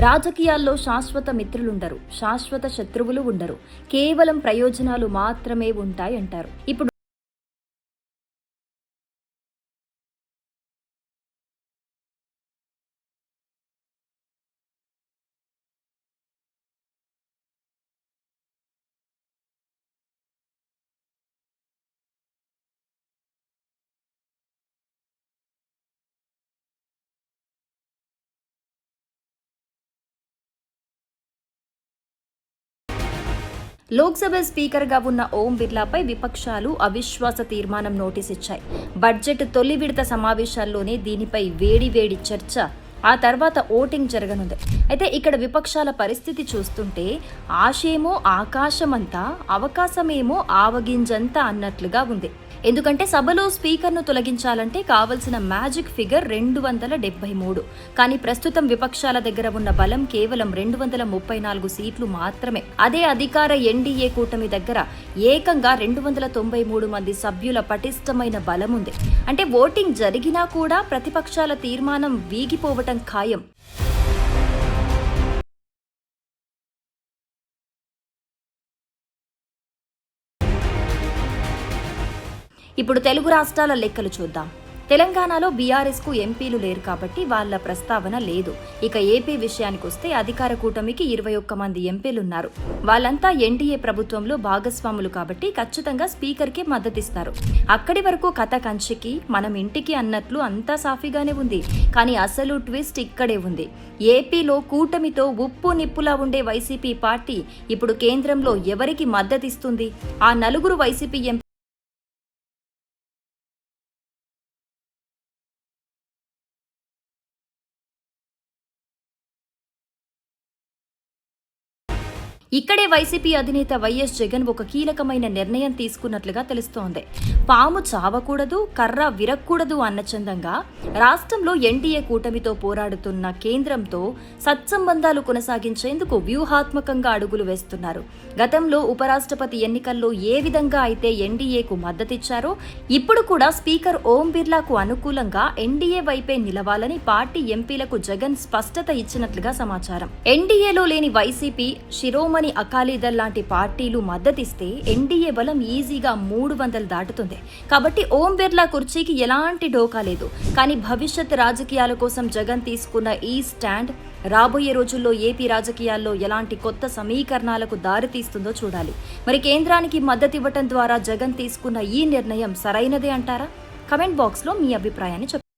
రాజకీయాల్లో శాశ్వత మిత్రులుండరు, శాశ్వత శత్రువులు ఉండరు. కేవలం ప్రయోజనాలు మాత్రమే ఉంటాయంటారు. ఇప్పుడు లోక్సభ స్పీకర్గా ఉన్న ఓం బిర్లాపై విపక్షాలు అవిశ్వాస తీర్మానం నోటీస్ ఇచ్చాయి. బడ్జెట్ తొలి విడత సమావేశాల్లోనే దీనిపై వేడి చర్చ, ఆ తర్వాత ఓటింగ్ జరగనుంది. అయితే ఇక్కడ విపక్షాల పరిస్థితి చూస్తుంటే ఆశేమో ఆకాశమంతా, అవకాశమేమో ఆవగింజంతా అన్నట్లుగా ఉంది. ఎందుకంటే సభలో స్పీకర్ను తొలగించాలంటే కావలసిన మ్యాజిక్ ఫిగర్ 273. కానీ ప్రస్తుతం విపక్షాల దగ్గర ఉన్న బలం కేవలం 234 సీట్లు మాత్రమే. అదే అధికార ఎన్డీఏ కూటమి దగ్గర ఏకంగా 293 మంది సభ్యుల పటిష్టమైన బలం ఉంది. అంటే ఓటింగ్ జరిగినా కూడా ప్రతిపక్షాల తీర్మానం వీగిపోవటం ఖాయం. ఇప్పుడు తెలుగు రాష్ట్రాల లెక్కలు చూద్దాం. తెలంగాణలో బీఆర్ఎస్కు ఎంపీలు లేరు కాబట్టి వాళ్ల ప్రస్తావన లేదు. ఇక ఏపీ విషయానికి వస్తే అధికార కూటమికి 21 మంది ఎంపీలున్నారు. వాళ్ళంతా ఎన్డీఏ ప్రభుత్వంలో భాగస్వాములు కాబట్టి ఖచ్చితంగా స్పీకర్కి మద్దతిస్తారు. అక్కడి వరకు కథ కంచికి మనం ఇంటికి అన్నట్లు అంతా సాఫీగానే ఉంది. కానీ అసలు ట్విస్ట్ ఇక్కడే ఉంది. ఏపీలో కూటమితో ఉప్పు నిప్పులా ఉండే వైసీపీ పార్టీ ఇప్పుడు కేంద్రంలో ఎవరికి మద్దతిస్తుంది? ఆ నలుగురు వైసీపీ ఎంపీ ఇక్కడే వైసీపీ అధినేత వైఎస్ జగన్ ఒక కీలకమైన నిర్ణయం తీసుకున్నట్లుగా తెలుస్తోంది. పాము చావకూడదు, కర్ర విరక్కూడదు అన్న చందంగా రాష్ట్రంలో ఎన్డీఏ కూటమితో పోరాడుతున్న కేంద్రంతో సత్సంబంధాలు కొనసాగించేందుకు వ్యూహాత్మకంగా అడుగులు వేస్తున్నారు. గతంలో ఉపరాష్ట్రపతి ఎన్నికల్లో ఏ విధంగా అయితే ఎన్డీఏకు మద్దతిచ్చారో ఇప్పుడు కూడా స్పీకర్ ఓం బిర్లాకు అనుకూలంగా ఎన్డీఏ వైపే నిలవాలని పార్టీ ఎంపీలకు జగన్ స్పష్టత ఇచ్చినట్లుగా సమాచారం. ఎన్డీఏలో లేని వైసీపీ, శిరోమణి అకాలీదళ్ లాంటి పార్టీలు మద్దతిస్తే ఎన్డీఏ బలం ఈజీగా 300 దాటుతుంది. కాబట్టి ఓం బిర్లా కుర్చీకి ఎలాంటి ఢోకా లేదు. కానీ భవిష్యత్ రాజకీయాల కోసం జగన్ తీసుకున్న ఈ స్టాండ్ రాబోయే రోజుల్లో ఏపీ రాజకీయాల్లో ఎలాంటి కొత్త సమీకరణాలకు దారితీస్తుందో చూడాలి. మరి కేంద్రానికి మద్దతివ్వటం ద్వారా జగన్ తీసుకున్న ఈ నిర్ణయం సరైనదే అంటారా? కమెంట్ బాక్స్లో మీ అభిప్రాయాన్ని చెప్పండి.